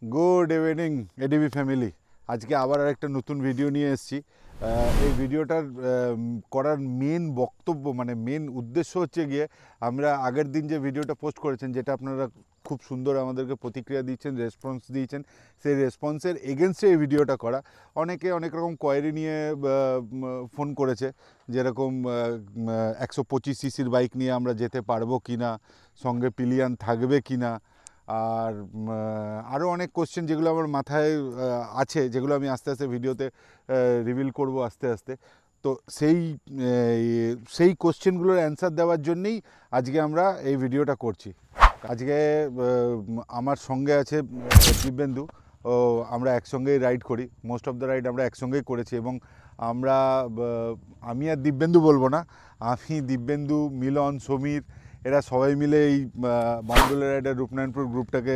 Good evening ADB family. আজকে আবার আরেকটা নতুন ভিডিও নিয়ে এসেছি। এই ভিডিওটার করার মেন বক্তব্য মানে মেন উদ্দেশ্য হচ্ছে গিয়ে আমরা আগের দিন যে ভিডিওটা পোস্ট করেছেন, যেটা আপনারা খুব সুন্দর আমাদেরকে প্রতিক্রিয়া দিচ্ছেন, রেসপন্স দিয়েছেন, সেই রেসপন্সের এগেনস্টে এই ভিডিওটা করা। অনেকে অনেক রকম কোয়ারি নিয়ে ফোন করেছে, যেরকম 125 সিসির বাইক নিয়ে আমরা যেতে পারবো কি না, সঙ্গে পিলিয়ান থাকবে কি না, আর আরও অনেক কোশ্চেন যেগুলো আমার মাথায় আছে, যেগুলো আমি আস্তে আস্তে ভিডিওতে রিভিল করব আস্তে আস্তে। তো সেই কোশ্চেনগুলোর অ্যান্সার দেওয়ার জন্যেই আজকে আমরা এই ভিডিওটা করছি। আজকে আমার সঙ্গে আছে দিব্যেন্দু। ও আমরা একসঙ্গেই রাইড করি, মোস্ট অফ দ্য রাইড আমরা একসঙ্গেই করেছি। এবং আমরা আমি আর দিব্যেন্দু বলবো না, আমি, দিব্যেন্দু, মিলন, সমীর, এরা সবাই মিলে এই বাউন্ডুলে রাইডার রূপনারায়ণপুর গ্রুপটাকে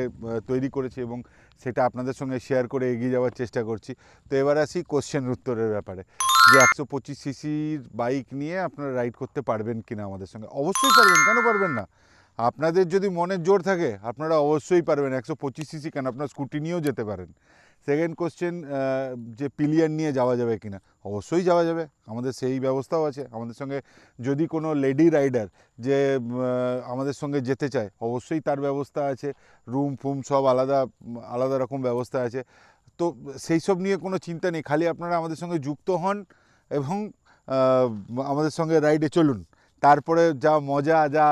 তৈরি করেছি এবং সেটা আপনাদের সঙ্গে শেয়ার করে এগিয়ে যাওয়ার চেষ্টা করছি। তো এবার আসি কোশ্চেন উত্তরের ব্যাপারে, যে 125 সিসির বাইক নিয়ে আপনারা রাইড করতে পারবেন কিনা আমাদের সঙ্গে। অবশ্যই পারবেন, কেন পারবেন না? আপনাদের যদি মনের জোর থাকে আপনারা অবশ্যই পারবেন। 125 সিসি কেন, আপনার স্কুটি নিয়েও যেতে পারেন। সেকেন্ড কোশ্চেন, যে পিলিয়ন নিয়ে যাওয়া যাবে কিনা, অবশ্যই যাওয়া যাবে, আমাদের সেই ব্যবস্থাও আছে। আমাদের সঙ্গে যদি কোনো লেডি রাইডার যে আমাদের সঙ্গে যেতে চায়, অবশ্যই তার ব্যবস্থা আছে, রুম ফুম সব আলাদা আলাদা রকম ব্যবস্থা আছে। তো সেই সব নিয়ে কোনো চিন্তা নেই, খালি আপনারা আমাদের সঙ্গে যুক্ত হন এবং আমাদের সঙ্গে রাইডে চলুন। তারপরে যা মজা, যা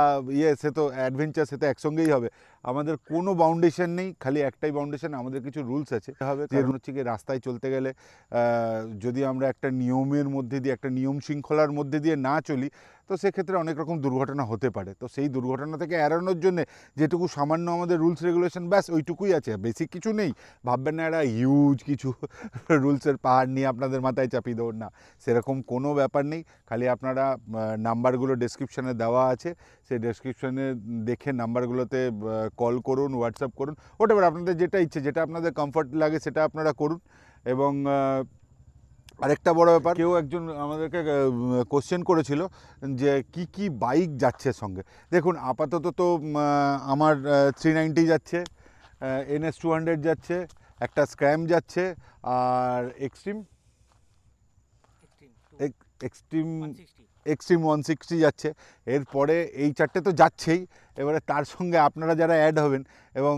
সে তো অ্যাডভেঞ্চার, সে তো একসঙ্গেই হবে। আমাদের কোনো বাউন্ডেশন নেই, খালি একটাই বাউন্ডেশন, আমাদের কিছু রুলস আছে হবে। কারণ হচ্ছে কি, রাস্তায় চলতে গেলে যদি আমরা একটা নিয়মের মধ্যে দিয়ে, একটা নিয়ম শৃঙ্খলার মধ্যে দিয়ে না চলি, তো সেক্ষেত্রে অনেক রকম দুর্ঘটনা হতে পারে। তো সেই দুর্ঘটনা থেকে এড়ানোর জন্যে যেটুকু সামান্য আমাদের রুলস রেগুলেশন, ব্যাস ওইটুকুই আছে, বেসিক কিছু নেই। ভাববেন না একটা হিউজ কিছু রুলসের পাহাড় নিয়ে আপনাদের মাথায় চাপিয়ে দেবেন, না, সেরকম কোনো ব্যাপার নেই। খালি আপনারা নাম্বারগুলো ডেসক্রিপশানে দেওয়া আছে, সেই ডেসক্রিপশানে দেখে নাম্বারগুলোতে কল করুন, হোয়াটসঅ্যাপ করুন, ওটা আপনাদের যেটা ইচ্ছে, যেটা আপনাদের কমফর্ট লাগে সেটা আপনারা করুন। এবং আরেকটা বড় ব্যাপার, কেউ একজন আমাদেরকে কোশ্চেন করেছিল যে কি কি বাইক যাচ্ছে সঙ্গে। দেখুন, আপাতত তো আমার 390 যাচ্ছে, NS 200 যাচ্ছে, একটা স্ক্র্যাম যাচ্ছে, আর এক্সট্রিম 160 যাচ্ছে। এরপরে এই চারটে তো যাচ্ছেই, এবারে তার সঙ্গে আপনারা যারা অ্যাড হবেন এবং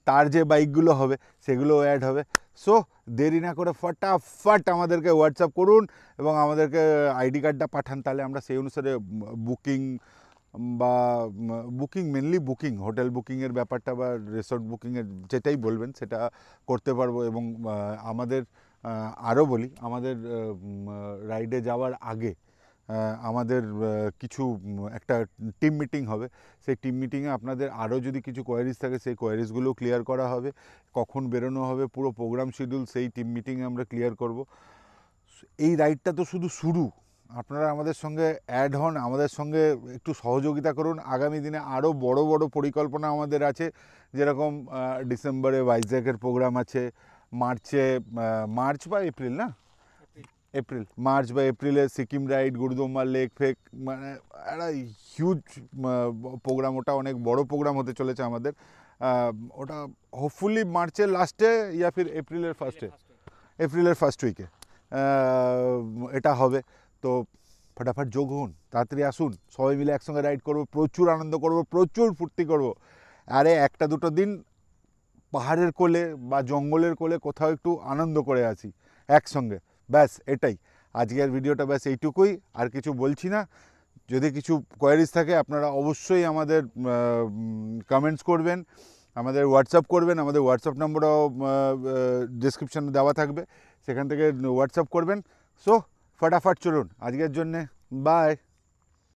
তার যে বাইকগুলো হবে সেগুলোও অ্যাড হবে। সো দেরি না করে ফটাফট আমাদেরকে হোয়াটসঅ্যাপ করুন এবং আমাদেরকে আইডি কার্ডটা পাঠান, তাহলে আমরা সেই অনুসারে মেনলি বুকিং, হোটেল বুকিংয়ের ব্যাপারটা বা রিসর্ট বুকিংয়ের যেটাই বলবেন সেটা করতে পারবো। এবং আমাদের আরও বলি, আমাদের রাইডে যাওয়ার আগে আমাদের কিছু একটা টিম মিটিং হবে। সেই টিম মিটিংয়ে আপনাদের আরও যদি কিছু কোয়ারিজ থাকে, সেই কোয়ারিজগুলো ক্লিয়ার করা হবে। কখন বেরোনো হবে, পুরো প্রোগ্রাম শিডিউল সেই টিম মিটিংয়ে আমরা ক্লিয়ার করব। এই রাইডটা তো শুধু শুরু, আপনারা আমাদের সঙ্গে অ্যাড হন, আমাদের সঙ্গে একটু সহযোগিতা করুন। আগামী দিনে আরও বড় বড় পরিকল্পনা আমাদের আছে, যেরকম ডিসেম্বরে ভাইজ্যাকের প্রোগ্রাম আছে, মার্চ বা এপ্রিল, না মার্চ বা এপ্রিলে সিকিম রাইড, গুরুদম্বা লেক ফেক, মানে একটা হিউজ প্রোগ্রাম, ওটা অনেক বড় প্রোগ্রাম হতে চলেছে আমাদের। ওটা হোপফুলি মার্চের লাস্টে ইয়া ফির এপ্রিলের ফার্স্ট উইকে এটা হবে। তো ফটাফট যোগ হন, তাড়াতাড়ি আসুন, সবাই মিলে একসঙ্গে রাইড করবো, প্রচুর আনন্দ করবো, প্রচুর ফুর্তি করবো। আরে একটা দুটো দিন পাহাড়ের কোলে বা জঙ্গলের কোলে কোথাও একটু আনন্দ করে আসি একসঙ্গে, ব্যাস এটাই আজকের ভিডিওটা, ব্যাস এইটুকুই, আর কিছু বলছি না। যদি কিছু কোয়ারিজ থাকে আপনারা অবশ্যই আমাদের কমেন্টস করবেন, আমাদের হোয়াটসঅ্যাপ করবেন। আমাদের হোয়াটসঅ্যাপ নম্বরও ডেসক্রিপশানে দেওয়া থাকবে, সেখান থেকে হোয়াটসঅ্যাপ করবেন। সো ফটাফট চলুন আজকের জন্যে, বাই।